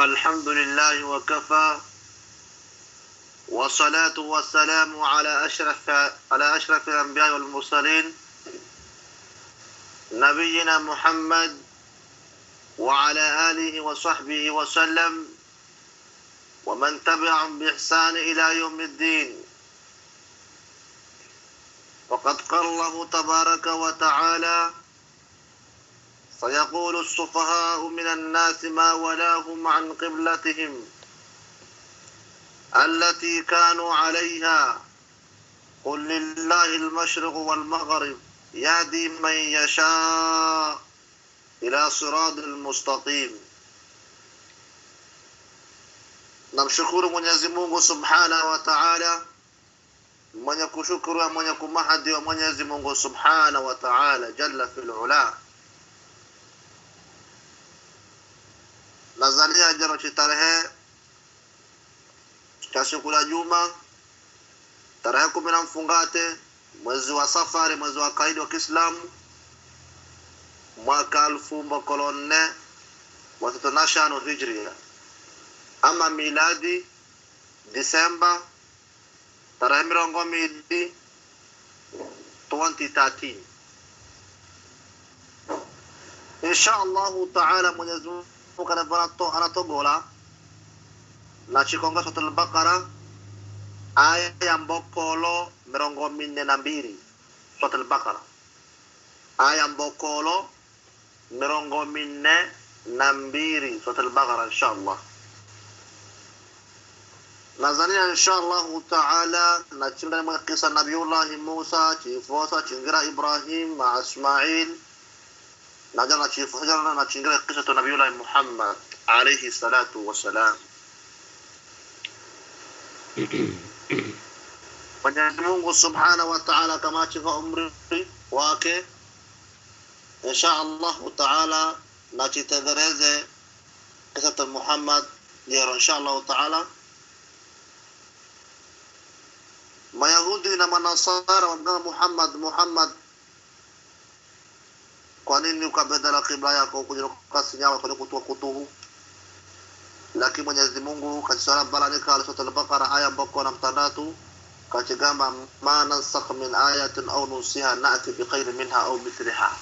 الحمد لله وكفى، والصلاة والسلام على أشرف الأنبياء والمرسلين نبينا محمد وعلى آله وصحبه وسلم ومن تبعهم بإحسان إلى يوم الدين. وقد قال الله تبارك وتعالى: سيقول السفهاء من الناس ما ولاهم عن قبلتهم التي كانوا عليها قل لله المشرق والمغرب يهدي من يشاء إلى صراط المستقيم. Namshukuru Mwenyezi Mungu Subhanahu wa Ta'ala, mwenye kushukuru na mwenye kumahadi wa Mwenyezi Mungu Subhanahu wa Ta'ala jalla fil ula. Nazalia jana tarehe cha siku la Juma, tarehe 10 mfungate mwezi wa Safari, mwezi wa kaidi wa Kiislamu, mwaka 1435 Hijria, ama miladi Disemba tarehe 20 2013. Insha Allah Ta'ala Mwenyezi Mungu anatogola na chikonga Suratul Al-Baqara aya ya mbokolo 42. Suratul Al-Baqara aya mbokolo 42 Suratul Al-Baqara insha Allah. Nazania insha Allah Ta'ala na chinda mwa kisa Nabiullah Musa chifosa chingira Ibrahim ma Ismail na jana chifosa na chingira kisa to Nabiullah Muhammad alayhi salatu wassalam. Mwenyezi Mungu Subhanahu wa Ta'ala kama chika umri wake insha Allah Ta'ala na chitadereze kisa to Muhammad ndio insha Allah Ta'ala. Mayahudi na Manasara wamgana Muhammad, kwa nini ukabadala kibla yako kuja kukasinyawa kwa kutuhu? Lakini Mwenyezi Mungu katika balanika al-Suratul Al-Baqara aya mboko na mtandatu kachigamba ma nansakh min ayatin aw nusiha na'ti bi khairin minha aw mithliha.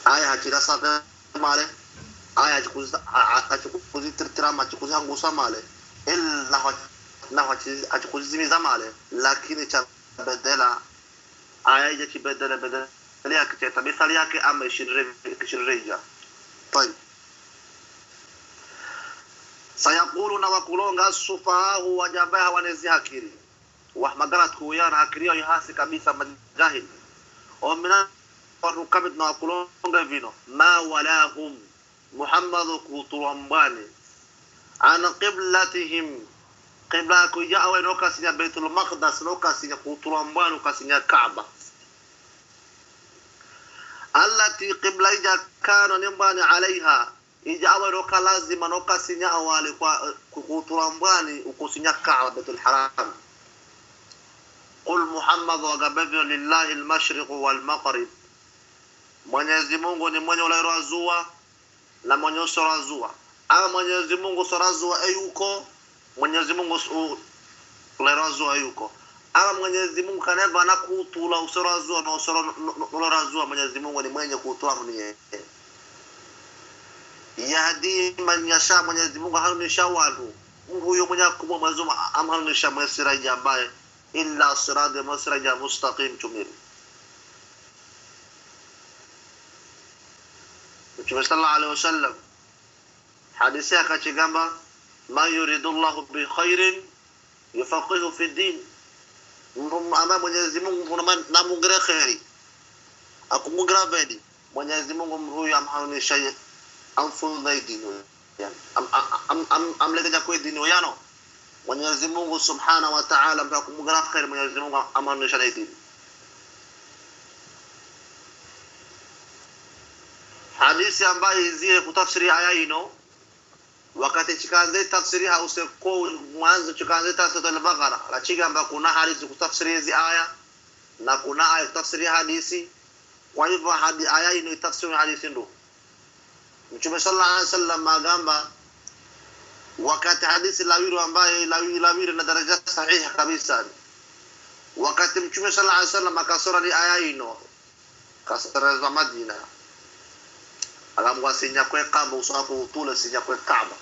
Aya hakirasa male aya achukuzitira chukuzangusa male illa na achukuzimiza male, lakini cha badala aya ile kibadala yake cha mithali yake ama ishirija. طيب sayaquluna wa kulonga sufahu wajabaha wanezi hakiri wa magarat kuyana hakirio yahasi kabisa majahil omina warukabit na kulonga vino ma walahum Muhammadu kutuambani ana qiblatihim qibla kuja awe nokasinya Baitul Maqdis nokasinya kutuambani kasinya Kaaba allati qibla ija kana nimbani alaiha ija awe roka lazima nokasinya awali kwa kuturambani ukusinya Kaaba Baitul Haram. Qul Muhammad wa gababi lillahi al-mashriq wal-maghrib, Mwenyezi Mungu ni mwenye ulairozua na mwenye usorazua. Ama Mwenyezi Mungu sorazua ayuko, Mwenyezi Mungu ulairozua ayuko. Ama Mwenyezi Mungu kaneva na kutula usorazua na usorazua, Mwenyezi Mungu ni mwenye kutula mwenye yahdi man yasha. Mwenyezi Mungu hanunisha watu huyo mwenye kubwa mazuma amhanunisha mwesira jambaye illa sirade mwesira mustaqim tumiri. Mtume sallallahu alaihi wasallam hadithi akachigamba ma yuridullahu bi khairin yufaqihu fi din. Ama Mwenyezi Mungu na mungere khairi akumungera bedi, Mwenyezi Mungu huyo amhanunisha amfunza dini yani amleta kwa dini yano. Mwenyezi Mungu Subhanahu wa Ta'ala mtakumugana khair, Mwenyezi Mungu amanisha dini. Hadithi ambayo hizi kutafsiri aya hino wakati chikaanze tafsiri hause kwa mwanzo chikaanze tafsiri al-Baqara la chigamba kuna hadithi kutafsiri hizi aya na kuna aya kutafsiri hadithi. Kwa hivyo aya hino tafsiri hadithi ndo Mtume sallallahu alaihi wasallam agamba wakati hadithi lawiru ambaye lawiru na daraja sahihi kabisa, wakati Mtume sallallahu alaihi wasallam akasora ni aya ino kasara za Madina akamwasinya kwa Kaaba usafu utule sinya kwa Kaaba.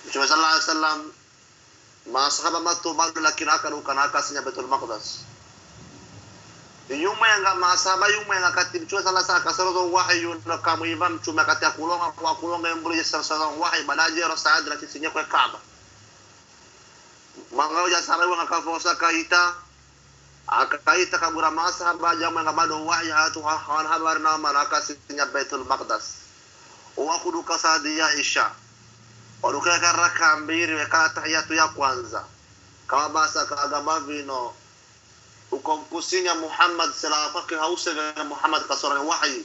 Mtume sallallahu alaihi wasallam masahaba matu bado lakini akaruka sinya Baitul Maqdis. Nyuma yanga masahaba yuma yanga kati Mtume sallallahu alaihi wasallam kasoro wahyu na kamuiva Mtume kati kulonga mbuli sallallahu wahyi balaje rasaad na sinya kwa Kaaba. Mangaja sahabu ngakafosa akaita kabura masahaba jamaa ngabado wahyi hatu hawan habar na maraka sinya Baitul Maqdis. Wakuduka sadia Isha waruka karaka mbili weka tahiyatu ya kwanza kama basa kaagamba vino ukomkusinya Muhammad sallallahu alaihi wasallam Muhammad kasora wahyi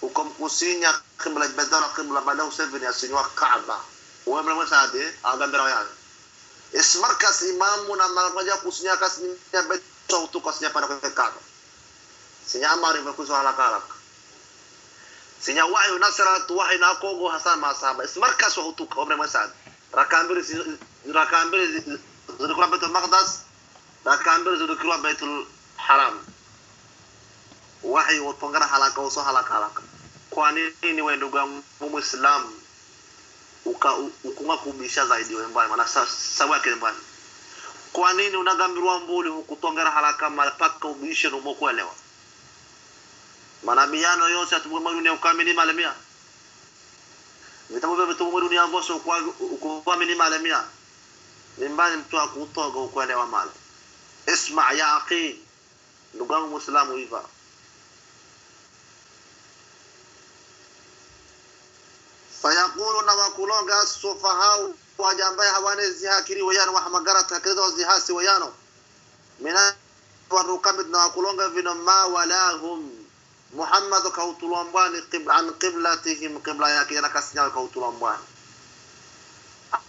ukomkusinya qibla badala qibla bada useveni asinywa Kaaba wewe msade agambira yana ismarkas imamu na maraja kusinya kasnya beto utukasnya pada Kaaba sinya amari mkuso halaka sinya wahyu nasrat wahyu na kongo hasan masahaba ismarkas wa utuka wewe msade rakambiri zikra Baitul Maqdis rakambiri zikra Baitul Haram wahyu utongana halaka uso halaka kwa nini wewe ndugu yangu Muislamu ukunga kubisha zaidi wewe mbaya maana sawa yake mbaya kwa nini unagambirwa mbuli hukutongera haraka mpaka ubishe numo kuelewa manabiano yote atumwe dunia ukamili malemia vitabu vya tumwe dunia voso kwa mili malemia nimbani mtu akutoga ukuelewa mali isma ya akhi ndugu yangu Muislamu hiva فيقولون وكلونغا السفهاء وجنبي هواني زهاكري ويان وحمغرت هكذا وزهاسي ويانو من والركبنا وكلونغا فينما ولاهم محمد كوتلومبان عن قبلتهم قبلة يكينا كسنيا كوتلومبان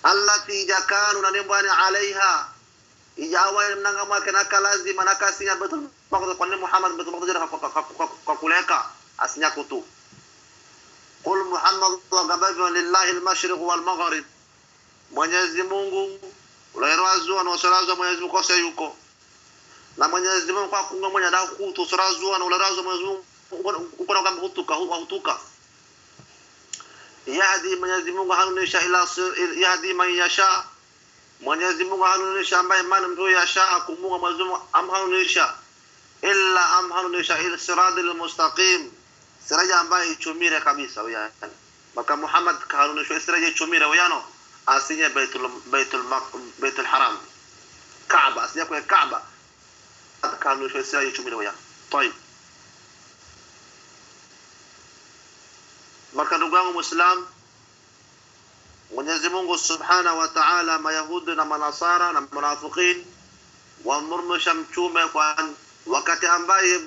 التي كانوا ننبان عليها إجاوة منغا ما كنا كلازم نكاسنيا بيتل مقدس قلنا محمد بيتل مقدس كاكوليكا أسنيا كتو قل محمد وقبل لله المشرق والمغرب Mwenyezi Mungu ulairwazua na usarazo Mwenyezi Mungu kosa yuko na Mwenyezi Mungu kwa kunga mwenye dau kutu usarazo na ularazo Mwenyezi Mungu uko na kama hutuka yahdi Mwenyezi Mungu hanunisha ila yahdi man yasha Mwenyezi Mungu hanunisha ambaye man mtu yasha akumunga Mwenyezi Mungu amhanunisha illa amhanunisha ila siradil mustaqim siraja ambaye ichumire kabisa yani maka Muhammad kahanunisha siraja ichumire wayano asinya Baitul Haram Kaaba asinya kwa Kaaba kahanunisha siraja ichumire wayano طيب maka ndugu yangu Muislam Mwenyezi Mungu Subhanahu wa Ta'ala mayahudi na manasara na munafiqin wamurmusha mtume kwa wakati ambaye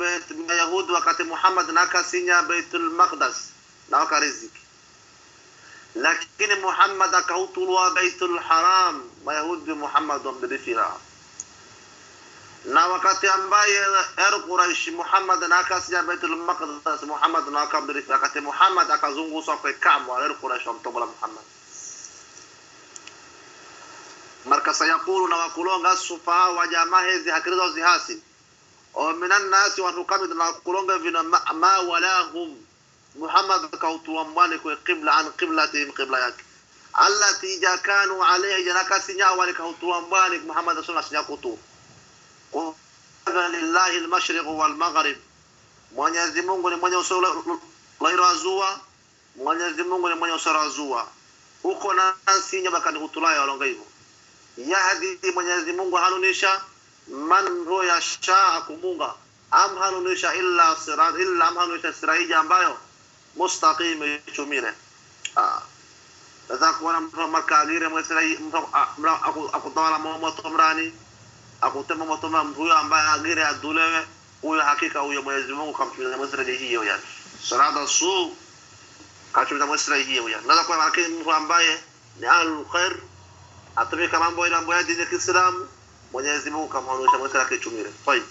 Yahudi wakati Muhammad nakasinya Baitul Maqdis na wakariziki lakini Muhammad akautulwa Baitul Haram Yahudi Muhammad wamdirifira na wakati ambaye Quraysh Muhammad nakasinya Baitul Maqdis Muhammad nakamdirifira wakati Muhammad akazunguswa kwa Kaaba Quraysh wamtobola Muhammad marka sayaqulu na wakulonga sufa wa jamaa hizi hakirizo zihasi ومن الناس والركاب القلونغ فينا ما ولاهم محمد كوتوامباني قبلة عن قبلتهم قبلة التي كانوا عليها جناك سنيا ولكوتوامباني محمد صلى الله عليه وسلم لله المشرق والمغرب Mwenyezi Mungu ni mwenye usora Mwenyezi Mungu ni mwenye usora uko na sinya bakani hutulaya walonga hivyo yahdi Mwenyezi Mungu hanunisha man roya shaa kumunga amhanunisha illa sirat illa amhanunisha siraija ambayo mustaqim chumire takuwa mtu makagire mwesirai akutawala moto mrani akutema moto huyo ambaye agire adulewe huyo hakika huyo Mwenyezi Mungu kamtumia mwesirai hiyo yani sirata su kamtumia mwesirai hiyo yani naweza kuwa lakini mtu ambaye ni ahlul khair atumika mambo ya dini ya Kiislamu Mwenyezi Mungu kamhanunisha mwesirai kichumire طيب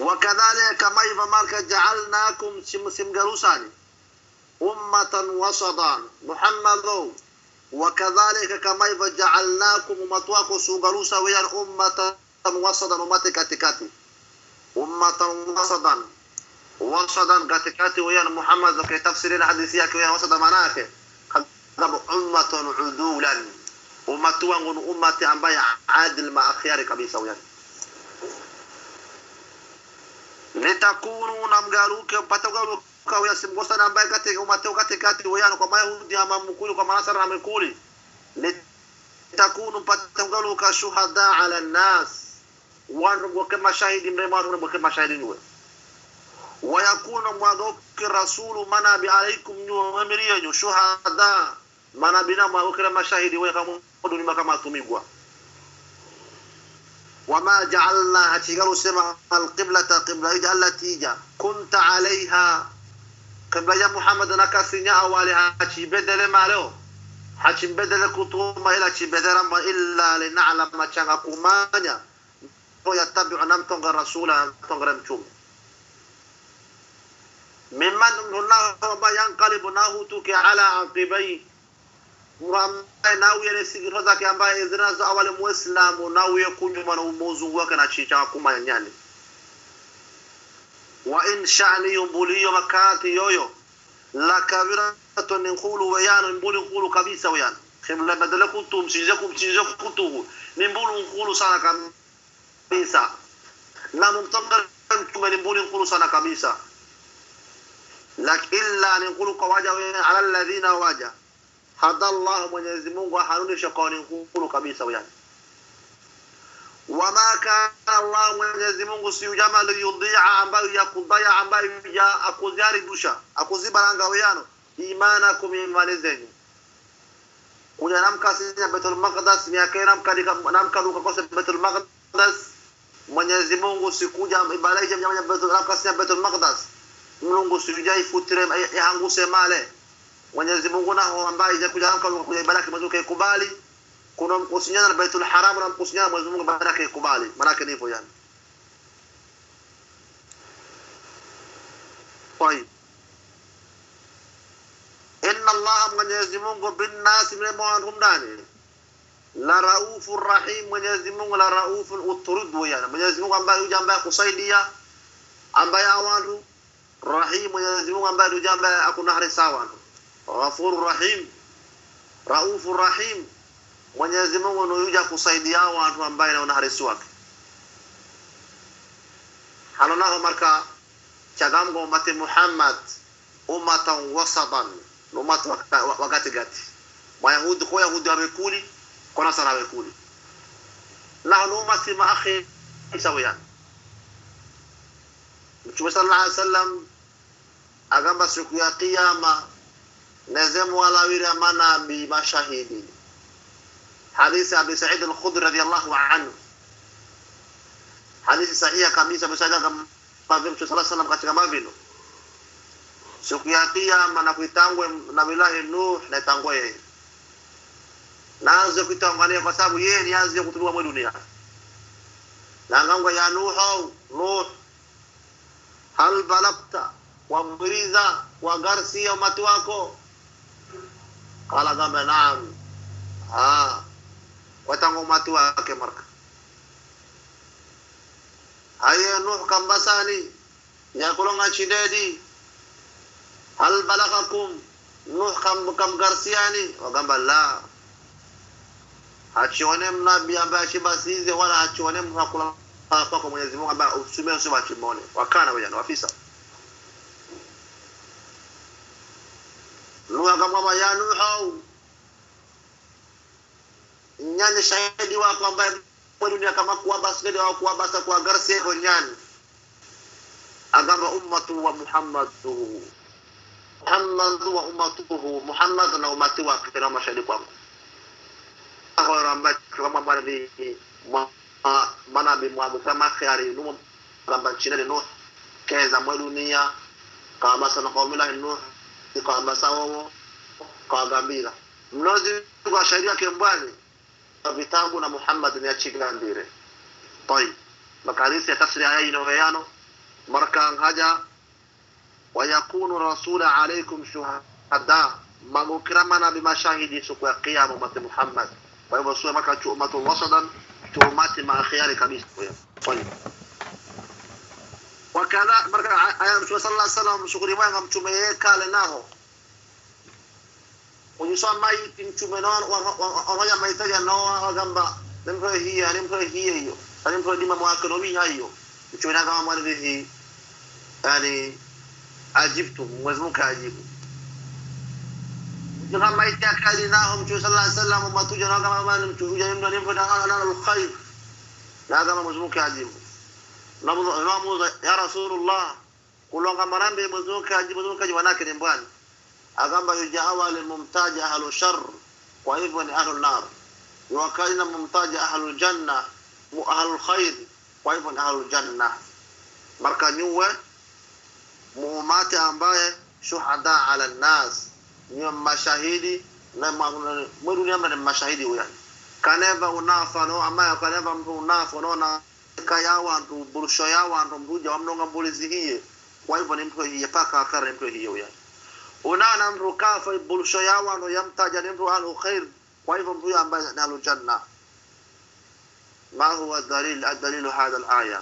وكذلك كما يفمالك جعلناكم سمجروساني أمة وسطا محمد وكذلك كما جعلناكم أمتواكم سوغروسا ويان أمة وسطا أمتك كاتي أمة وسطا كاتي ويان محمد كي تفسيرين حديثية ويان وسطا مناك أمة عدولا أمتوان أمة أنبايا عادل ما أخيارك بيسويان لتكونوا نمغالوك باتوغالوك ويا سمغوسا نمبايا كاتي أمتو كاتي ويان كما يهودي أما مكولي كما نصر أمكولي لتكونوا باتوغالوك شهداء على الناس وانرغو كما شاهدين رمانو كما شاهدين ويكون مواغوك الرسول منا بعليكم نمريا شهداء منا بنا مواغوك لما شاهدين ويقاموا دوني كما تميغوا وما جعلنا هتشغلوا سمع القبلة قبلة التي كنت عليها قبلة يا محمد نكاسينيا أولها هتشي بدل مالو هتشي بدل كتوما إلا هتشي بدل إلا لنعلم ما تشغكمانيا ويتبع نمتنغ الرسول نمتنغ رمتوم ممن الله ما ينقلب ناهوتك على عقبيه Muhammad nawe ne sigiro zake ambaye zinazo awali muislamu nawe kunyuma na umozu wake na chicha kuma nyani wa in sha'ni yumbuliyo makati yoyo la kabiratu ninqulu wayanu mbuli qulu kabisa wayanu khimla badala kuntum sijakum kutu nimbulu qulu sana kabisa na mumtamdar kuma nimbuli qulu sana kabisa lak illa ninqulu qawaja ala alladhina waja hada Allah Mwenyezi Mungu harunisha kauli nkulu kabisa yani wama kana Allah Mwenyezi Mungu si jamal yudhi'a ambayo yakudhaya ambayo ya akuzari dusha akuzibaranga wayano imanakum imani zenyu kuja namkasinya Baitul Maqdis miakena namka duka kosa Baitul Maqdis Mwenyezi Mungu sikuja ibalaje mnyama Baitul Maqdis Mungu sijai futire yahanguse male Mwenyezi Mungu nao ambaye hajakuja kwa ibada mazuka ikubali kuna mkusinyana na Baitul Haram na mkusinyana Mwenyezi Mungu baraka ikubali maana hivyo yani طيب inna Allah Mwenyezi Mungu bin nas mlemwanhum ndani la raufur rahim Mwenyezi Mungu la rauful uturud yani Mwenyezi Mungu ambaye hujamba kusaidia ambaye awandu rahim Mwenyezi Mungu ambaye hujamba akunahari sawa Ghafurur Rahim Raufur Rahim Mwenyezi Mungu anayoja kusaidia watu ambao wana harisi wake halonao marka chagamgo umati Muhammad ummatan wasatan ummat wakati gati Mayahudi kwa Yahudi wamekuli kwa Nasara wamekuli na ummati ma akhi sawiyan Mtume sallallahu alaihi wasallam agamba siku ya kiyama نزم ولا وير منا بمشاهدين حديث أبي سعيد الخدري رضي الله عنه حديث صحيح كميسة بسجا كما فيم صلى الله عليه وسلم katika mavino siku ya kiyama na kuitangwe nabii Allah Nuh na itangwe yeye naanze kuitangania kwa sababu yeye ni anze kutuliwa mwa dunia na ngangwa ya Nuh hal balagta wa mriza wa garsi ya umati wako Kala kama naam watango umati wake marka haya Nuh kambasani ya kulonga chidedi hal balagakum Nuh kam garsiani wagamba la hachione mnabii ambaye shibasize wala hachione mnakula kwa Mwenyezi Mungu ambaye usumie usema chimone wakana wajana wafisa Nuh kama ya Nuh nyani shahidi wako ambaye kwa dunia kama kuwa basgedi au kuwa basa kwa garsi kwa nyani agamba ummatu wa Muhammadu wa ummatuhu Muhammad na umati wake na mashahidi kwangu kwa ramba kama bwana mana bi mwa kama khari numo gamba china Nuh keza mwa dunia kama sana kwa mila Nuh kama sawa kwa gambira mlozi kwa shairi yake mbali vitabu na Muhammad ni achigandire طيب makalisi ya tafsiri haya inayoyano markan haja ويكون الرسول عليكم شهداء ما مكرمنا بمشاهد سوق قيام أمة محمد ويبصوا مكة أمة وسطا تؤمات مع خيار كبيس. طيب وكذا مركا أيام صلى الله عليه وسلم شكري ما هم تميه كالناه ونسوا ما يتمشونان وهاي ما يتجه نوع جنبا نمره هي نمره دي ما مواكنوي هايو تشوفنا كمان ما نبيه يعني عجبتم وزمك عجيب جنام ما يتكلمناهم صلى الله عليه وسلم وما تجنا كما ما نمشوا جنام نفدا أنا الخير لا كما مزمك عجيب نمو يا رسول الله كلهم كما نبي مزمك عجيب وناكن يبان أقام يجاوا للممتاز أهل الشر ويبون أهل النار وكان ممتاز أهل الجنة أهل الخير ويبون أهل الجنة مركا نيوه muumati ambaye shuhada ala nas ni mashahidi na mwedunia mna mashahidi huyo kaneva unafa no amaya kaneva mtu unafa no na kaya wantu bulusho ya wantu mbuja wamnonga mbulizi hiye kwa hivyo ni mtu hiye paka akara mtu hiye huyo unaona mtu kafa bulusho ya wantu yamtaja ni mtu alu khair kwa hivyo mtu ambaye ni alu janna. ما هو الدليل هذا الآية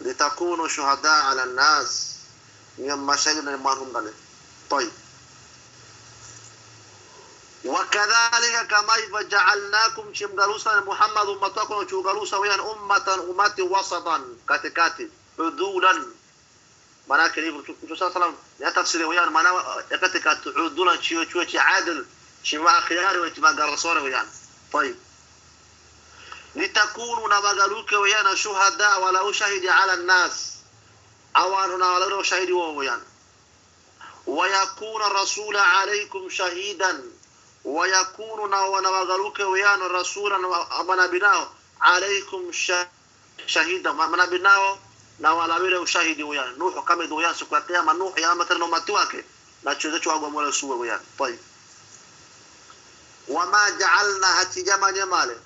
لتكونوا شهداء على الناس مما شهدنا معهم ذلك. طيب وكذلك كما جعلناكم شمغلوسا محمد أمتكم وشغلوسا ويان أمة وسطا كاتكاتي عدولا معناه كريم صلى الله عليه وسلم يا تفسير ويان معناه كاتكات عدولا شيء عادل شيء مع خيار واتباع الرسول ويان. طيب لتكونوا نبغلوك ويان شهداء ولا شهد على الناس أواننا ولا شهيد وويان ويكون الرسول عليكم شهيدا ويكون ونبغلوك ويان الرسول أمنا بناه عليكم شهيدا أمنا بناه نوالا بيرو شهيد ويان نوح كمد ويان سكوا قياما نوح يا مثلا نمتواك لا تشدتوا أقوم ولا سوى ويان. طيب وما جعلنا هتجمع جماله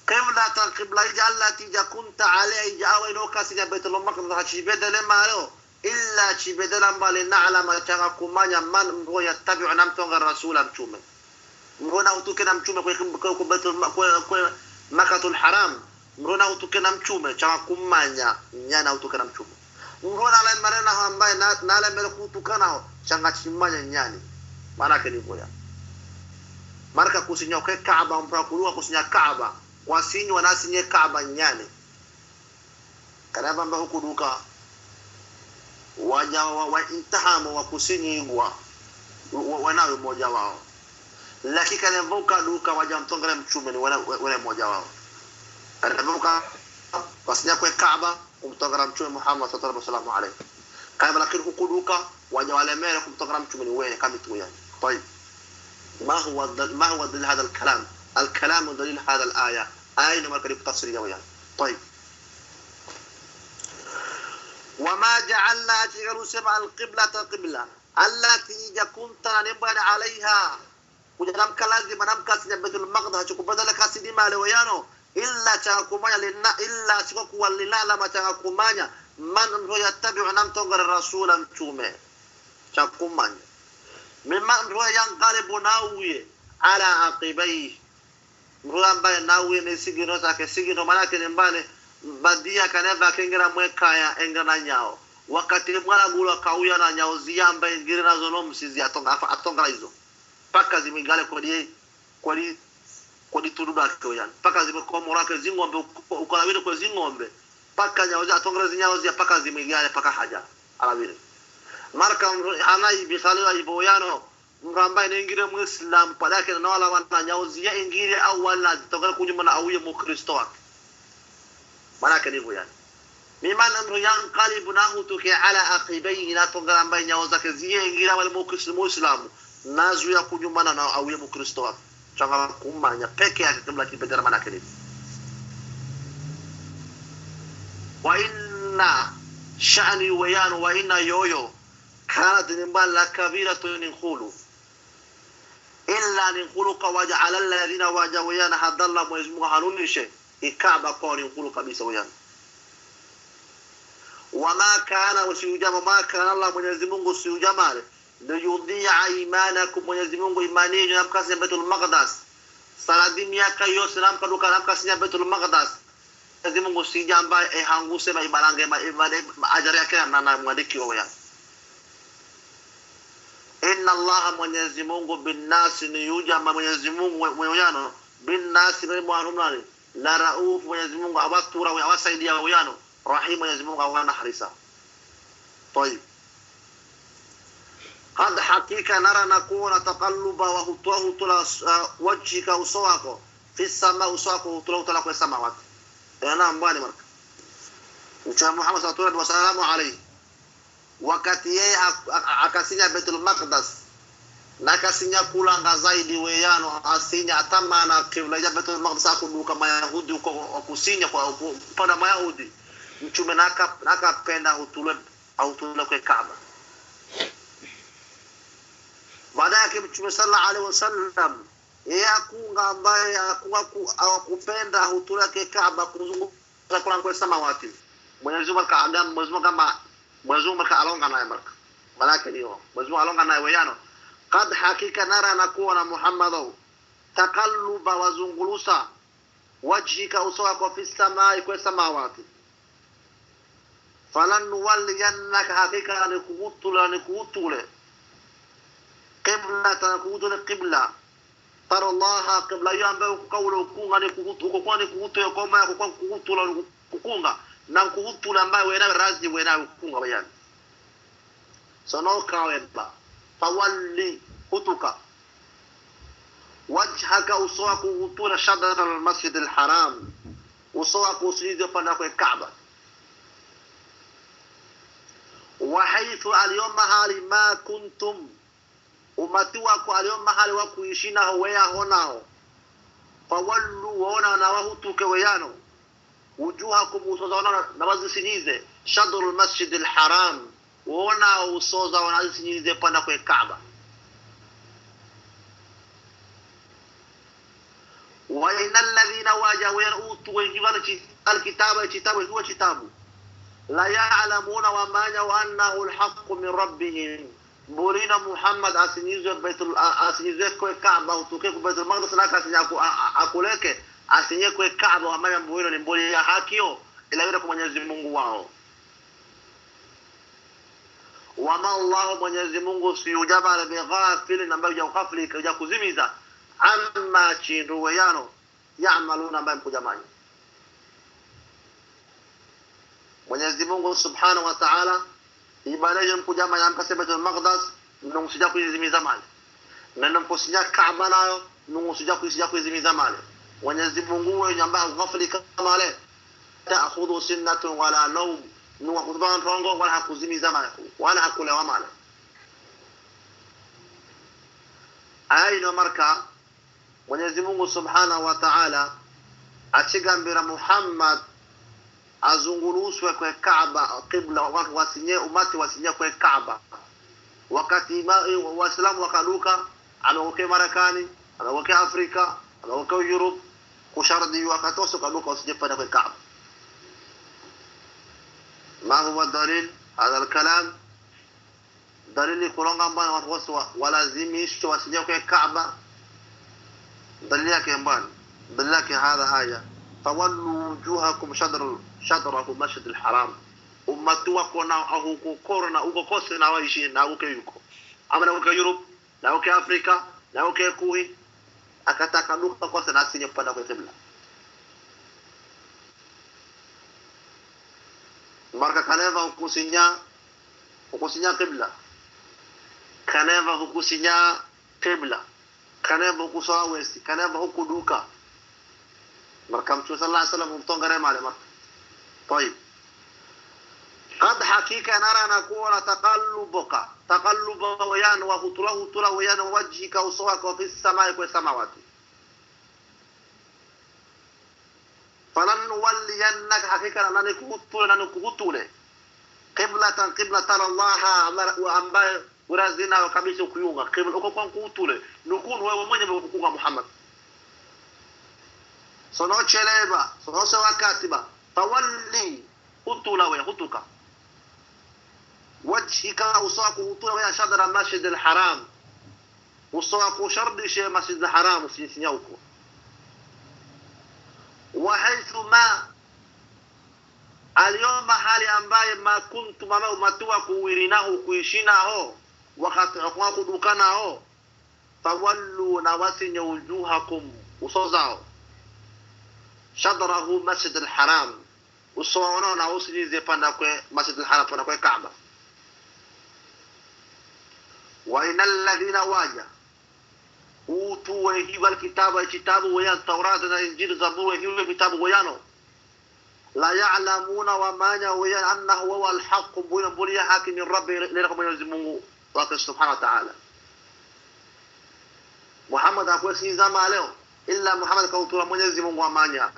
قبلة التي كنت عليه جاوي نوكاسي بيت المقدس هتشبدل ماله إلا شبدل مال نعلم تغاكم من هو يتبع نمتون الرسول أمشومه هنا وتكنا أمشومه كوي بيت مكة الحرام هنا وتكنا أمشومه تغاكم مانيا نيانا وتكنا أمشومه هنا لمرنا هم باي نال ملكو تكنا تغاكم مانيا نياني mana keni boya marka kusinya ke Kaaba mpakuluwa kusinya Kaaba wasinyi wanasinye Kaaba nyane kana bamba hukuduka waja wa intahama wa kusinyigwa wanawe mmoja wao lakini kana vuka duka waja mtongana mchume ni wale mmoja wao kana vuka wasinya kwa Kaaba kumtongana mchume Muhammad sallallahu alaihi wasallam lakini hukuduka waja wale mele kumtongana mchume ni wewe kama tu yani. طيب ما هو دليل هذا الكلام؟ الكلام ودليل هذا الآية آية ما كان تفسير يعني. طيب وما جعلنا تجعلوا سبع القبلة قبلة التي كنت نبغى عليها وجنام كلازم منام كاسي بيت المقدس شكو بدل كاسي دي مال ويانو إلا تشاكومانيا لنا إلا شكو لنا لما تشاكومانيا من هو يتبع نام تنقر الرسول مشومه تشاكومانيا مما هو ينقلب ناوي على عقبيه هو ambaye nawe ni sigino zake sigino manake ni mbane badia kaneva kengera mwekaya engana nyao wakati mwana gula kauya na nyao ziamba ingire nazo no msizi atonga hizo paka zimigale kwa tududa kyoyan paka zimekomora ke zingombe ukalawire kwa zingombe paka nyao za atonga zinyao zia paka zimigale paka haja alawire marka hanai bisaliwa iboyano ngamba ingire muislam padake na wala wana nyauzia ingire au wala zitoka kunyuma na auye mukristo wake manake ndivyo yani mimana amru yanqalibu nahutuke ala aqibayhi na tonga ambaye nyauza kezia ingire wala muislam nazu ya kunyuma na auye mukristo wake changa kumanya peke yake kabla kibedera manake ndivyo wa inna sha'ni wayanu wa inna yoyo كانت نبال كبيرة ننخلو إلا ننخلو وجعل الذين واجهويان حد الله ويزموها هنون شيء إكعب قول ننخلو كبيسة ويان wama kana usiyujama ma kana Allah Mwenyezi Mungu usiyujama liyudhi'a imanakum Mwenyezi Mungu imani yenu namkasi Baitul Maqdis saladi miaka yose namkaduka namkasi Baitul Maqdis Mwenyezi Mungu usijamba hanguse maibalange ajari yake na mwadiki wao inna Allah Mwenyezi Mungu bin nasi ni yujama Mwenyezi Mungu weyano bin nasi ni mwanumani la rauf Mwenyezi Mungu awatura wa awasaidia weyano rahim Mwenyezi Mungu awana harisa طيب قد حقيقة نرى نكون تقلب وهطوه طول وجهك وصواك في السماء وصواك وطوله طلق السماوات أنا أمباني مرك وشاء محمد صلى الله عليه وسلم عليه wakati akasinya Baitul Maqdis na akasinya kulanga zaidi weyano asinya atamana kibla ya Baitul Maqdis akuduka Mayahudi uko kusinya kwa upande Mayahudi mtume nakapenda utule kwa Kaaba baada yake mtume sallallahu alaihi wasallam yeye akunga ambaye akupenda utule kwa Kaaba kuzunguka kwa samawati Mwenyezi Mungu kaadam Mwenyezi Mungu kama Mwenyezi Mungu alonga naye marka malaka hiyo Mwenyezi Mungu alonga naye weyano qad hakika nara nakuwa Muhammadu taqalluba wazungulusa wajhika usawa kwa fi samai kwa samawati falan walliyannaka hakika nikutule qibla tanakutule qibla tara Allah qibla yamba qawlu kunga nikutule kama kukutula kukunga na kukutula ambaye wewe razi wewe kukunga bayani sonoka weba fawalli hutuka wajhaka usawa kukutula shadra al-masjid al-haram usawa kusidi pana kwa Kaaba وحيث اليوم mahali ma kuntum umati wako اليوم mahali wakuishina hoya honao fawallu wana na wahutuke weyano wujuhakum usozana na wazisinyize shadrul masjid alharam wana usoza wanazisinyize panda kwa Kaaba wa innal ladhina wajawu utu wajibal alkitaba huwa kitabu لا يعلمون وما أنه الحق من ربهم بورينا محمد أسنيزو أسنيزو الكعبة وتوكيك بيت المقدس لك أقولك أسنيزو الكعبة وما ينبوينه نبولي حاكيو إلا يركم من يزمونه واو وما الله من يزمونه سيجاب على بغافل نبا يوقفلي كجاكو زميزا عما تشينو ويانو يعملون ما ينبو جمعي Mwenyezi Mungu Subhanahu wa Ta'ala ibada yenu kujama yamkase Baitul Maqdis nungusija kuizimiza mali na nungusija Kaaba nayo nungusija kuizimiza mali Mwenyezi Mungu wewe nyamba ghafli kama wale ta'khudhu sinnatun wala nawm nuwa kutuban rongo wala hakuzimiza mali wala hakulewa mali aina marka Mwenyezi Mungu Subhanahu wa Ta'ala achigambira Muhammad azunguluswe kwa Kaaba qibla watu wasinye umati wasinye kwa Kaaba wakati waislamu wakaduka anaoke Marekani anaoke Afrika anaoke Europe kushardi wakatoso kaduka wasije pale kwa Kaaba ما هو الدليل هذا الكلام دليل كلام ambao watu waswa walazimisho wasije kwa Kaaba dalili yake mbali dalili yake هذا آية فولوا وجوهكم شطره المسجد الحرام ummatu wako na hukukora uko kose na waishi na uko yuko ama na uko Europe na uko Afrika na uko Kuwait akataka duka kose na asinye kupanda kwa kibla marka kaneva hukusinya kibla kaneva hukusinya kibla kaneva hukusawa west kaneva hukuduka marka mtume sallallahu alayhi wasallam mtongare male marka طيب قد حقيقة نرى نكون تقلب ويان وهطله ويان وجهك وصوك في السماء والسماوات فلن ولينك حقيقة ننكوتول قبلة الله وأنباء ورزنا وكبيس وكيوغا قبل أكوكوان كوتول نكون هو من يبقى محمد سنو تشليبا سنو سوا كاتبا تولي هطولا ويهطوكا wajhika usawa kuhutura ya shadra masjid al-haram usawa kushardishe masjid al-haram usisinya huko wa haythu ma aliyoma hali ambaye ma kuntu mama umatuwa kuwirinahu kuishinaho wakati kwa kudukanao fawallu nawasinya wujuhakum usozao shadrahu masjid al-haram usawa na usinize panda kwa masjid al-haram panda kwa Kaaba wa inal ladina waja utu wa hiwa kitaba kitabu wa Taurat na Injili Zabur hiwa kitabu wayano la ya'lamuna wa manya wa annahu huwa al-haqq buya haki min rabbi lilaka Mwenyezi Mungu wake subhanahu wa ta'ala Muhammad akwe si zama leo illa Muhammad kautura Mwenyezi Mungu amanya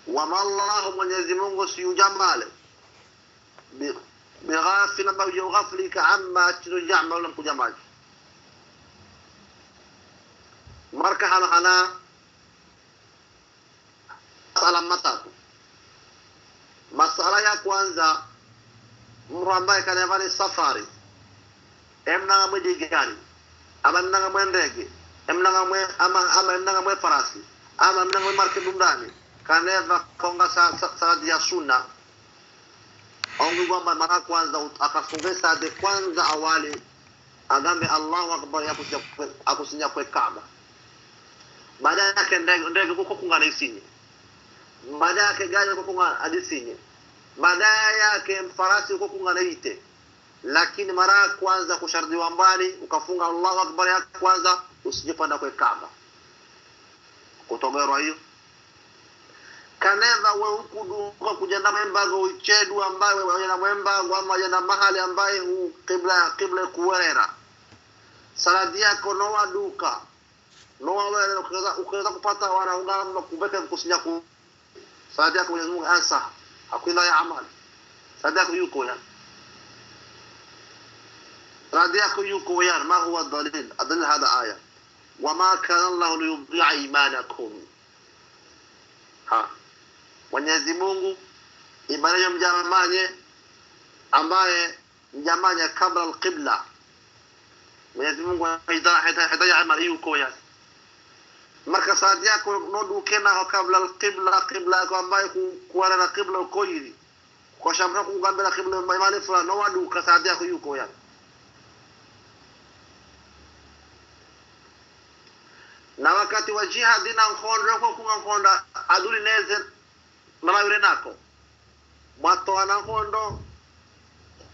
wa ma Allah Mwenyezi Mungu siyujamale بغافل ما يغفلك عما تجمع لهم كجماج marka hana sala matatu masala ya kwanza mtu ambaye kanafanya safari emna mwe gari ama mna mwe ndege emna mwe ama emna mwe farasi ama emna mwe markebu ndani kaneva konga sala ya sunna Ongi kwamba mara kwanza akafunga sade kwanza awali agambe Allahu akbar akusinya kwa Kaaba baada yake ndege kuko kungana isinye baada yake gari kuko kungana adisinye baada yake farasi kuko kungana ite lakini mara kwanza kushardiwa mbali ukafunga Allahu akbar ya kwanza usijipanda kwa Kaaba kutogerwa hiyo kaneva we ukudu kwa kujenda membago uchedu ambaye wajenda membago ama wajenda mahali ambaye qibla kuwera saladi yako noa duka noa wewe ukaweza kupata wanaungana kubeka kusinya ku saladi yako Mwenyezi Mungu ansa hakuna ya amali saladi yako yuko ya saladi yako yuko ya ma huwa dalil adil hada aya wama kana Allah liyudhi'a imanakum Mwenyezi Mungu ibarayo mjamanye ambaye mjamanye kabla al-qibla Mwenyezi Mungu hidaya amali yuko ya marka saadi yako noduke na kabla al-qibla kwa ambaye kuwa na qibla uko hivi kwa shamra kugambe na qibla imani fulani no waduka saadi yako yuko ya na wakati wa jihad na nkhondo kwa kungonda aduli neze mama yule nako mwato ana nkhondo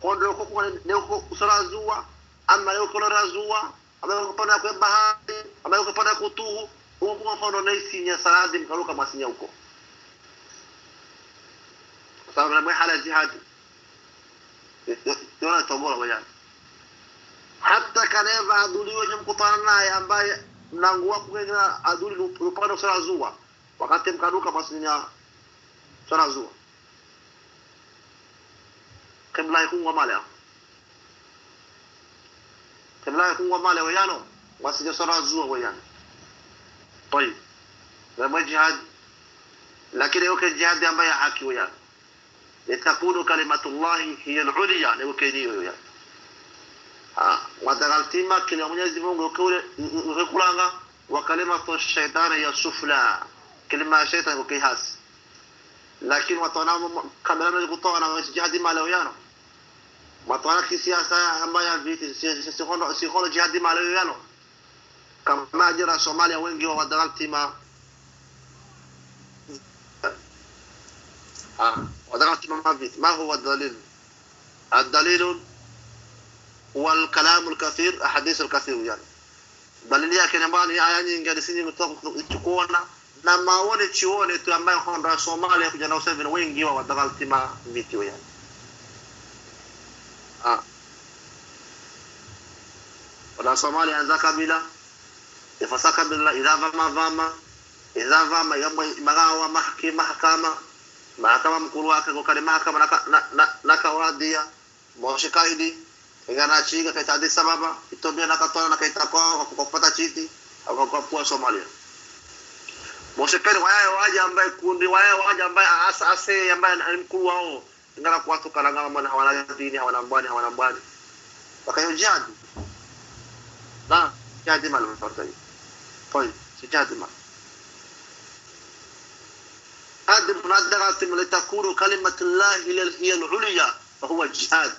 ko kwa ne ko usarazua ama leo ko razua ama ko pana kwa bahari ama ko pana kutuhu uko nkhondo na isinya saladi mkaruka masinya huko sababu na hala jihad ndio tabora wajana hata kaneva aduli wewe mkutana naye ambaye mnangua kugenga aduli upande usarazua wakati mkaruka masinya sarazua qibla yakungwa male wayano wasije sarazua wayano طيب لما جهاد لكن يوكل الجهاد ambaye haki wayano litakunu kalimatullahi hiya al-ulya yokeni wayano watagaltima kile Mwenyezi Mungu kulanga wa kalimatu shaytani ya sufla kalima shaytan ukihasi lakini wataona kabla ya kutoa na jihad mali yano wataona kisiasa ambayo viti si hono jihad mali yano kama ajira Somalia wengi wa wadaltima wadaltima mavit ما هو الدليل الدليل هو الكلام الكثير احاديث الكثير يعني دليل yake ni mbali aya nyingi hadithi kutokuona na maone chione tu ambayo honda Somalia kuja na useveni wengi wa wadaltima viti yani wala Somalia anza kabila ifasa kabila idha vama yambo magawa mahakama mkuru wake kwa kale mahakama na kawadia moshikaidi ingana chiga kaitadi sababa itobia nakatoa na kaitako kwa kupata chiti au kwa Somalia moshikaidi waje ambaye kundi waje ambaye asase ambaye mkuu wao ngara kwa watu kalanga mwana hawana dini hawana mbani wakayo jihad na jihad mal fartai طيب جهاد ما هذا منادغات لتكون كلمة الله هي العليا وهو جهاد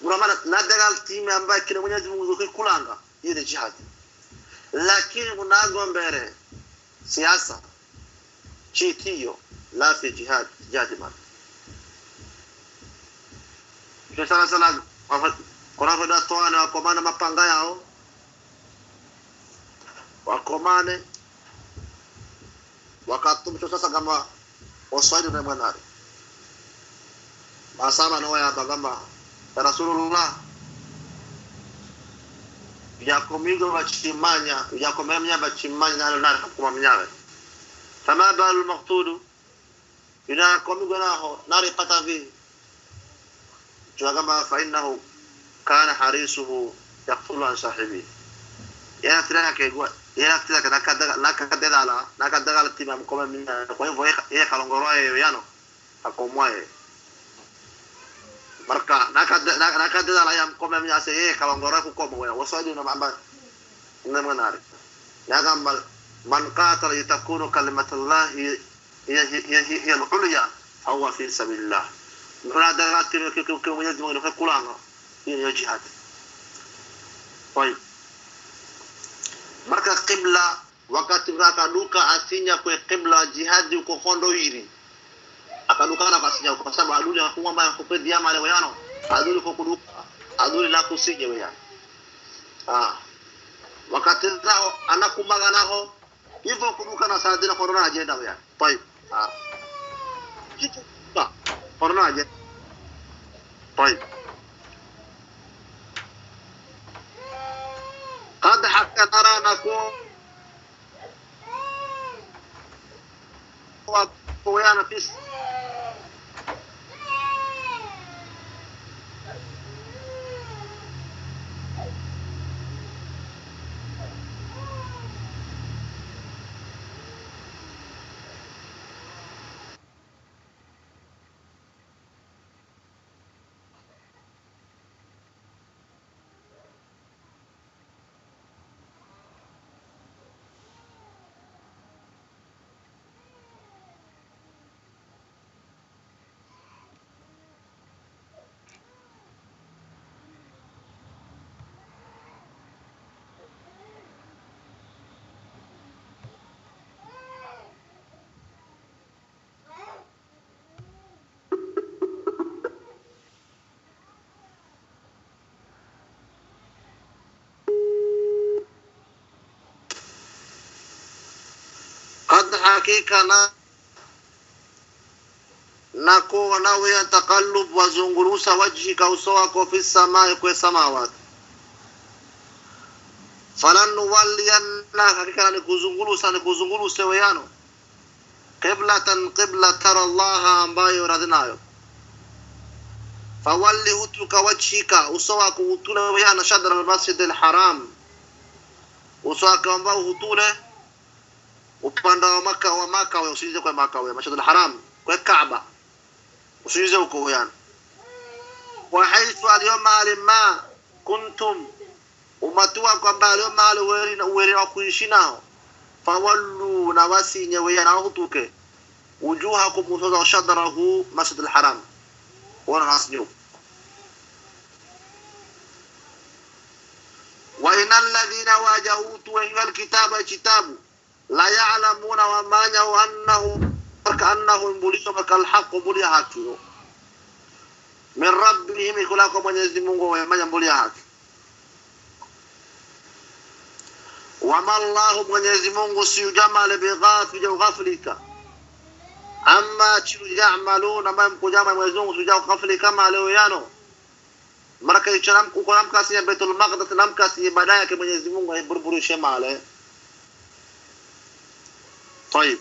ورمانا نادغال تيمي ambaye kile Mwenyezi Mungu kulanga ile jihad lakini unago mbele siasa chitio la fi jihad ma kwa sana kuna wada toana kwa maana mapanga yao wakomane wakatumcho sasa kama waswahili na mwanari masama na waya bagamba Rasulullah yakomigo bachimanya yakomemnya bachimanya na kumamnyawe kama bal maqtudu ina komigo naho nari patavi jwagamba fa innahu kana harisuhu yaqtulu an sahibi ya tira kegwa ya tira nakadala tima mkoma mina kwa hivyo yeye kalongoroa yano akomwae marka nakadala ya mkoma mina ase yeye kalongoroa kukoma wewe waswadi na mamba ngamnari ya gamba man qatala yatakunu kalimatullahi hiya al-ulya huwa fi sabilillah mradala tima kwa Mwenyezi Mungu kulanga hiyo jihad طيب marka qibla wakati akaduka asinya kwa qibla jihadi uko kondo hili akadukana basinya kwa sababu aduli akumwamba yakupedi yama leo yano aduli kwa kuduka aduli la kusije wewe wakati zao anakumaga naho hivyo kuduka na saadina korona ajenda wewe طيب kitu korona ajenda طيب قد حتى نرى نكون ويانا في قد حقيقة نكو ونوي تقلب وزنغروس وجهك وسواك في السماء والسماوات فلن نولينك حقيقة نكوزنغروس ويانو قبلة ترى الله أمباي وردنايو فولي هتوك وجهك وسواك وطولة ويانا شدر المسجد الحرام وسواك أمباو هتولة upanda wa maka wa usijize kwa maka wa Masjid al-Haram kwa Kaaba usijize uko yana wa haythu al-yawma alima kuntum umatua kwamba al-yawma al-weri wa kuishi nao fawallu nawasinye weyana hutuke wujuhakum musaza shadrahu Masjid al-Haram wana nasniu wa inal ladhina wajautu wa al-kitaba kitabu لا يعلمون وما يعلمون أنه كأنه بوليسو كالحق بولي حاكيو من ربهم يقولكم من يزمونه وما يبولي حاكي وما الله من يزمونه سيجمل بغافل وغفلك أما يعملون ما يمكجمل من يزمونه سيجمل غفلك ما لويانو مركا يشرم كلام كاسي بيت المقدس نام كاسي بداية من يزمونه يبربرو شماله طيب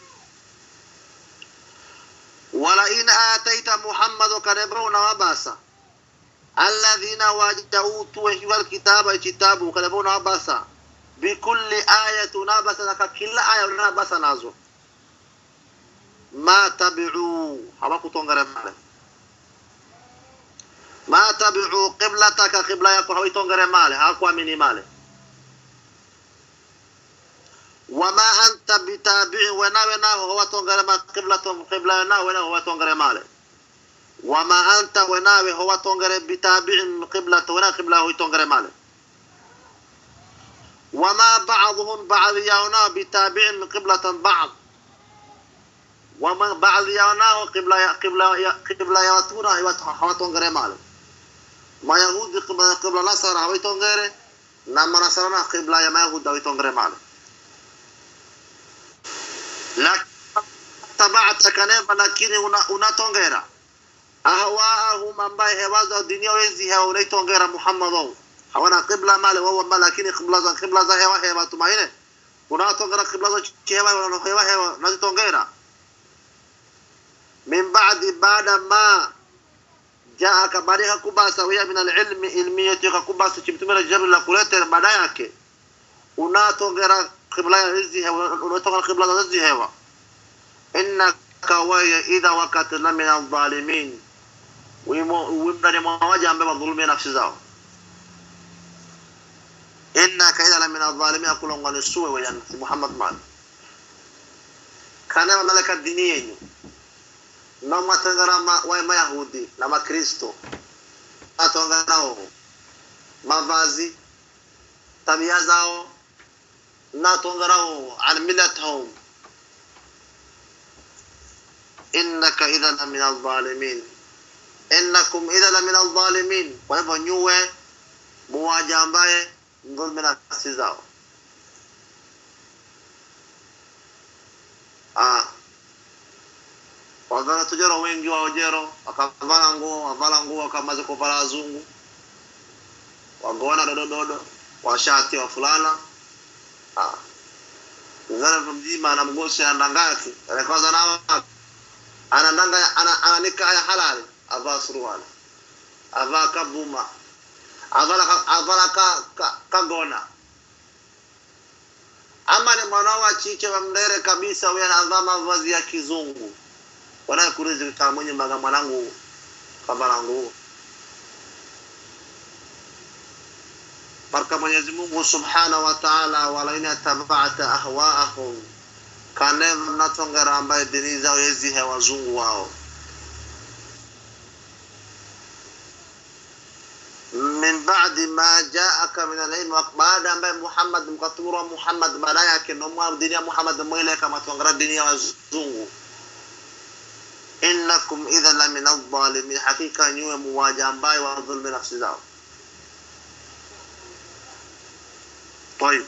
ولئن آتيت محمد كنبرون وباسا الذين وجدوا الكتاب كتابه كنبرون وباسا بكل آية نابسا لك كل آية نابسا نازو ما تبعوا حباكو تنغر مالك ما تبعوا قبلتك قبلة يكو هوي تونغري مالي هاكوا مني مالي وما أنت بتابع ونا هو تونغري ما قبلة ونا هو تونغري مالي وما أنت ونا هو تونغري بتابع قبلة ونا قبلة هوي تونغري مالي وما بعضهم بعض يونا بتابع قبلة بعض وما بعض يونا قبلة يواتونا هو تونغري مالي ما يهود قبلة نصر هوي تونغري نما نصرنا قبلة ما يهود هوي تونغري مالي لكن تبعتك نيفا لكن unatongera ahwaahum ambaye hewaza dunia wezi hewa tongera Muhammad hawana qibla mali wao lakini qibla za hewa tumaine unatongera qibla za hewa nazitongera min ba'di ba'da ma jaaka barika kubasa wa min al-ilmi ilmiyati kubasa chimtumira jabla kuleta baada yake unatongera قبلة الزها ونتوقع قبلة الزها إنك ويا إذا وقتنا من الظالمين ويمدن مواجه بما ظلمين نفسه إنك إذا من الظالمين كلهم قال السوء ويا محمد مال كان ملك الدينيين نما تنغرا ما يهودي نما كريستو أتنغرا mavazi tabia zao na tungarao an millatahum innaka idhan min adh-dhalimin innakum idhan min adh-dhalimin kwa hivyo nyuwe muwaja ambaye dhulma na nafsi zao wagana tujero wengi wa jero akavala nguo kamaze kuvala wazungu wagona dododo washati wa fulana ngana mjima na mgosi andangaki alikaza na anandanga ananika ya halali ava suruali ava kabuma avala kagona ama ni mwanawa chiche wa mdere kabisa wewe anavaa mavazi ya kizungu wana kurizi kama mwenye mwanangu kabala nguo baraka Mwenyezi Mungu Subhanahu wa Ta'ala wala ina tabata ahwaahum kana mnatongera ambaye dini zao hizi hewazungu wao min ba'di ma ja'aka min al-ilm baada ambaye Muhammad mkatura Muhammad baada yake no dini ya Muhammad mwile kama tongera dini ya wazungu innakum idhan la min adh-dhalimin hakika nyuwe muwaja ambaye wa dhulmi nafsi zao. طيب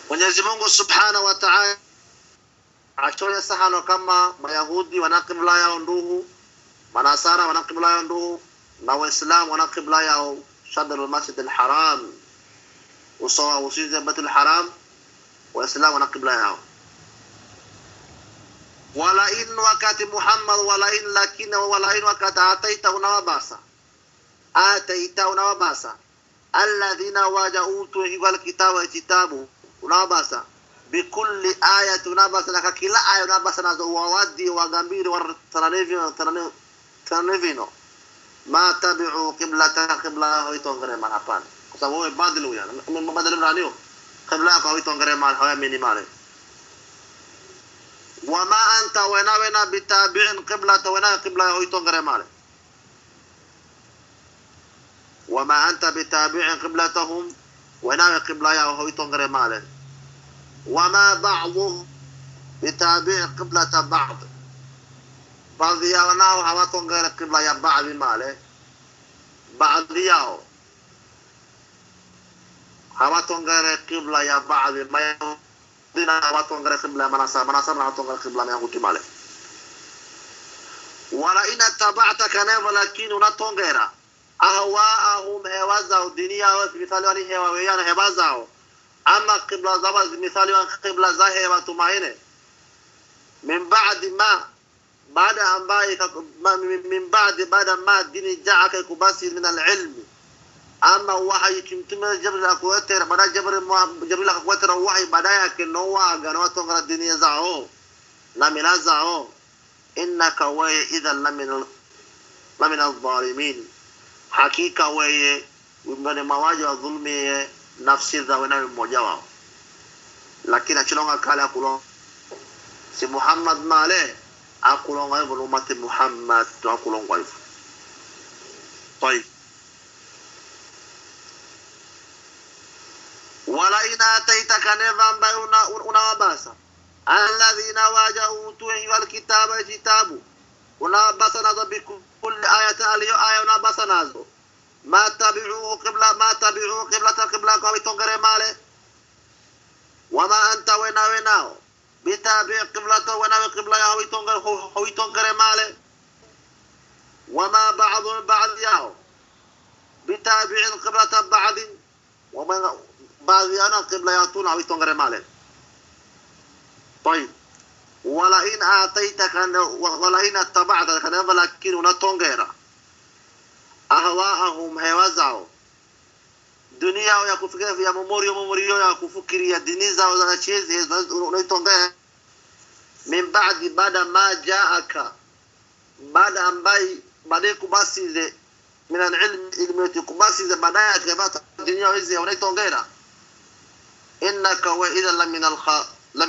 Mwenyezi Mungu Subhanahu wa Ta'ala achole sahano kama Mayahudi wana qibla yao nduhu Manasara wana qibla yao nduhu na Waislamu wana qibla yao Shadr al-Masjid al-Haram usawa usize Baitul Haram Waislamu wana qibla yao wala in wakati Muhammad wala in lakina wala in wakati ataita unawabasa alladhina waja'utu hiwal kitabu unawabasa bikulli ayati unawabasa na kila aya unawabasa nazo wawadi wagambiri watanevino ma tabi'u qibla hoitongere manapani kwa sababu wewe badilu yani mbadala mlanio qibla kwa hoitongere man hawamini male wama anta wena bitabi'in qibla hoitongere male وما أنت بتابع قبلتهم وناوي قبلة ياهو يتنغري ماله وما بعضهم بتابع قبلة بعض ياهو هوا تنغري قبلة يا بعض ماله بعض ياهو هوا تنغري قبلة يا بعض ما يهودنا هوا تنغري قبلة مناصرنا هوا تنغري قبلة ما يهودي ماله ولا إن اتبعتك نيفا لكن نتنغري ahwaahum hewazao dunia wao mithali wani hewa weyana hebazao ama qibla zao mithali wa qibla za hewa tumaine min ba'di ma baada ambaye min ba'di baada ma dini ja'aka kubasi min al-ilm ama wahi kimtume Jibril akwatera baada Jibril akwatera wahi baada yake no waga na watu ngara dunia zao na milazao innaka wa idhan lam min adh-dhalimin hakika weye wimgane mawaji wa dhulmi nafsi za wenawe mmoja wao lakini achilonga kala kulonga si Muhammad male akulonga hivyo umati Muhammad tu akulonga hivyo طيب wala ina ataitaka neva ambayo unawabasa alladhina waja'utu wal kitaba kitabu unawabasa nazo bikulli ayatin aliyo aya unawabasa nazo ma tabi'u qibla kwa vitongere male wama anta wenao bitabi' qiblata wenawe qibla ya vitongere male wama ba'd yao bitabi'in qiblata ba'd wama baadhi ana qibla yatuna vitongere male طيب wala in ataitaka wala in tabata kana lakini unatongera ahwaahum hawazao dunia ya kufikiria vya memorio ya kufikiria dini zao za chezi unaitongea min ba'di bada ma ja'aka bada ambai baadaye kubasize min al-ilm kubasize baadaye akapata dunia hizi unaitongera innaka wa idha lamin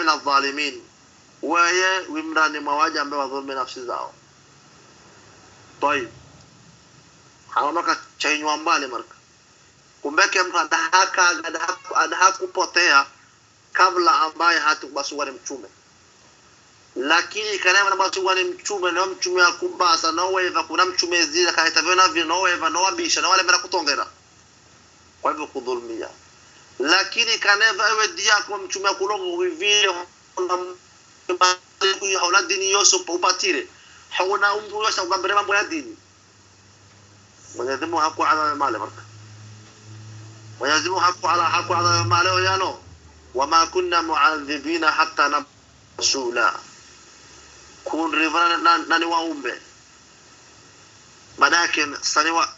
adh-dhalimin waye wimrani mawaja ambao wadhulumu nafsi zao طيب hawa maka chainywa mbali marka kumbeke mtu adahaka kupotea kabla ambaye hatukubasuwa ni mtume lakini kanema na basuwa ni mtume na mtume akubasa na weva kuna mtume zile kaitavyo vile na weva na wabisha na wale mara kutongera kwa hivyo kudhulumia lakini kaneva ewe dia kwa mtume akulongo vile hauna dini yoso upatire hauna umbu yosa ugambere mambo ya dini Mwenyezi Mungu hakuadha mali baraka Mwenyezi Mungu hakuadha mali yano wama kunna mu'adhibina hatta nabsula kun rivana nani waumbe madakin saniwa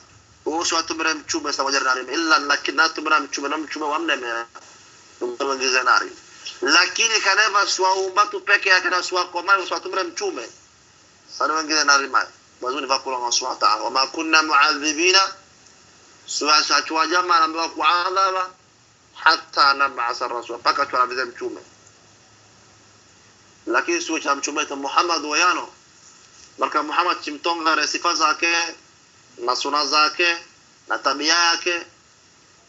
uso atumira mchume sawajarna illa lakini atumira mchume wamne mwangiza nari lakini kaneva swaumba tu peke yake na swa kwa mali swatumira mchume sana wengine nari mai mazuni vakula Allah subhanahu wa ta'ala wama kunna mu'adhibina suwa chwa jamaa ambao kuadhaba hatta nab'asa rasul paka tuavize mtume lakini sio cha mtume Muhammad wayano marka Muhammad chimtonga sifa zake na sunna zake na tabia yake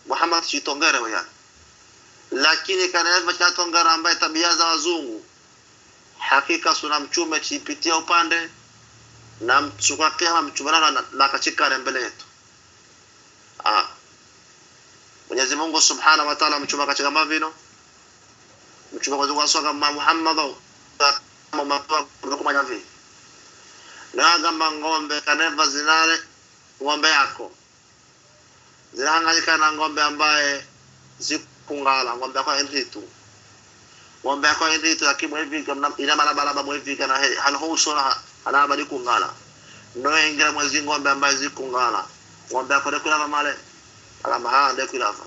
Muhammad chitongere wayano lakini kanaweza chatongara ambaye tabia za wazungu hakika sunna mtume chipitia upande na mchukua kama mtume na kachika mbele yetu Mwenyezi Mungu Subhanahu wa Ta'ala mchuma katika mavino mchuma kwa soga Muhammad kama kumanya vi na gamba ngombe kaneva zinale ngombe yako zinahangaika na ngombe ambaye zikungala ngombe yako nditu ngombe yako nditu akimwe hivi kama ina balabala mwevi kana halhusona anabadi kungala ndio ingira mwezi ngombe ambaye zikungala ngombe yako kula male alama hande kulafa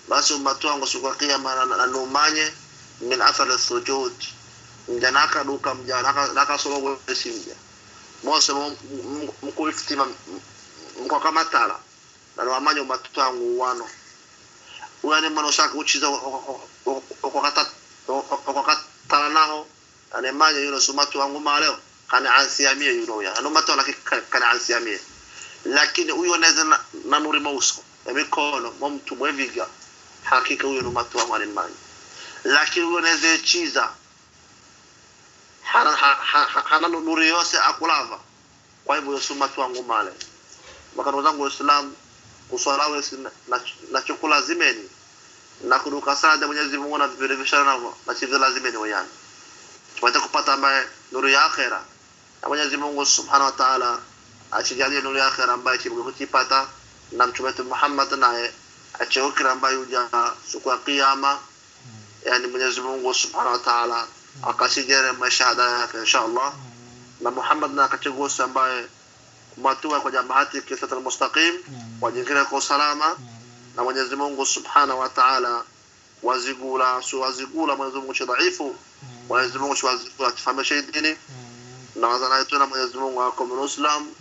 basi umatoa ngosuka kiyama na numanye min athar as-sujud mjanaka duka mjanaka solo wesimja mose mkuiftima mko kama tala na wamanye umatoa nguwano uane manoshaka uchiza okokata nao anemanye yuno sumatu wangu maleo kana ansiamie yuno ya anomato kana ansiamie lakini huyo anaweza na nuri mauso mikono mtu mweviga hakika huyo ni mtu wa imani lakini huyo anaweza chiza hana nuri yose akulava kwa hivyo Yesu mtu wangu male makano zangu Uislamu uswalawe na chakula zimeni na kuruka sada Mwenyezi Mungu na vilevishana na chiza lazimeni wayani tupate kupata ambaye nuru ya akhera na Mwenyezi Mungu Subhanahu wa Ta'ala achijalie nuru ya akhera ambaye kipata na mtume Muhammad naye achokira ambaye uja siku ya kiyama yani Mwenyezi Mungu Subhanahu wa Ta'ala akasijere mashahada yake inshallah na Muhammad na akachagusa ambaye kumatua kwa jambaati kisata almustaqim wajingira kwa salama na Mwenyezi Mungu Subhanahu wa Ta'ala wazigula Mwenyezi Mungu dhaifu Mwenyezi Mungu wazigula tufahamishe dini na wazana yetu na Mwenyezi Mungu akomwe Uislamu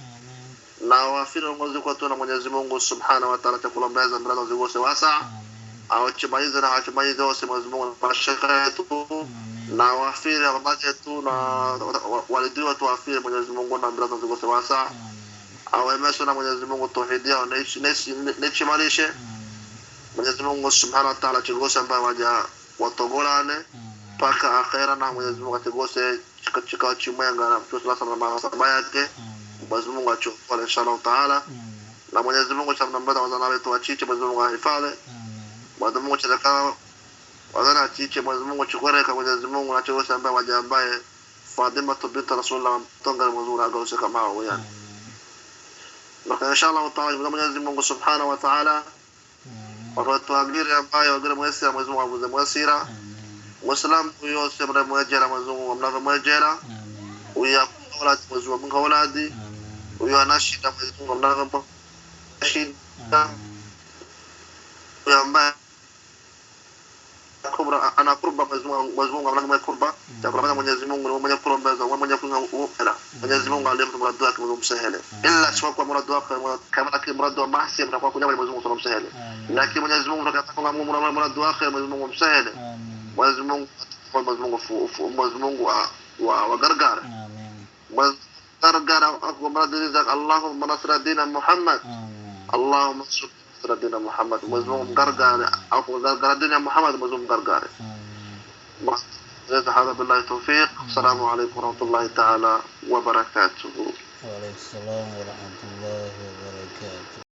na wafiri ngozi kwa tuna Mwenyezi Mungu Subhanahu wa Ta'ala takulombeza mlango zigose wasa au chimaiza na chimaiza wose Mwenyezi Mungu mashaka yetu na wafiri ambaje yetu na walidi watu wafiri Mwenyezi Mungu na mlango zigose wasa au emeso na Mwenyezi Mungu tauhidia na nchi malishe Mwenyezi Mungu Subhanahu wa Ta'ala chigose ambaye waja watogolane paka akhera na Mwenyezi Mungu chigose chika chimwenga na Mtume sallallahu alaihi wasallam yake Mwenyezi Mungu achukue inshallah Ta'ala na Mwenyezi Mungu chamnambada wazana wetu wachiche Mwenyezi Mungu ahifadhi Mwenyezi Mungu chakao wazana achiche Mwenyezi Mungu chukoreka Mwenyezi Mungu achukue ambaye waja ambaye Fatima binti Rasulullah mtonga Mwenyezi Mungu agause kama hao yani na inshallah Ta'ala Mwenyezi Mungu Subhanahu wa Ta'ala watu wagire ambaye wagire mwesira Mwenyezi Mungu abuze mwesira Muislam huyo semra mwejera Mwenyezi Mungu mnava mwejera uya wala Mwenyezi Mungu walaadi uyo anashida Mwenyezi Mungu mnava shida yamba kubra ana kurba Mwenyezi Mungu mnava kurba tabana Mwenyezi Mungu mwenye kurba za mwenye kuela Mwenyezi Mungu alimtu mradu wake Mwenyezi msahele illa sio kwa mradu wake kama mradu mahsi mtakuwa kunyama Mwenyezi Mungu msahele lakini Mwenyezi Mungu atakapanga mradu wake Mwenyezi Mungu msahele Mwenyezi Mungu wa gargara gargara mradu zak Allahumma nasra dina Muhammad Allahumma nasra dina Muhammad Mwenyezi Mungu gargara au gargara dina Muhammad Mwenyezi Mungu gargara هذا بالله التوفيق السلام عليكم ورحمة الله تعالى وبركاته وعليكم السلام ورحمة الله وبركاته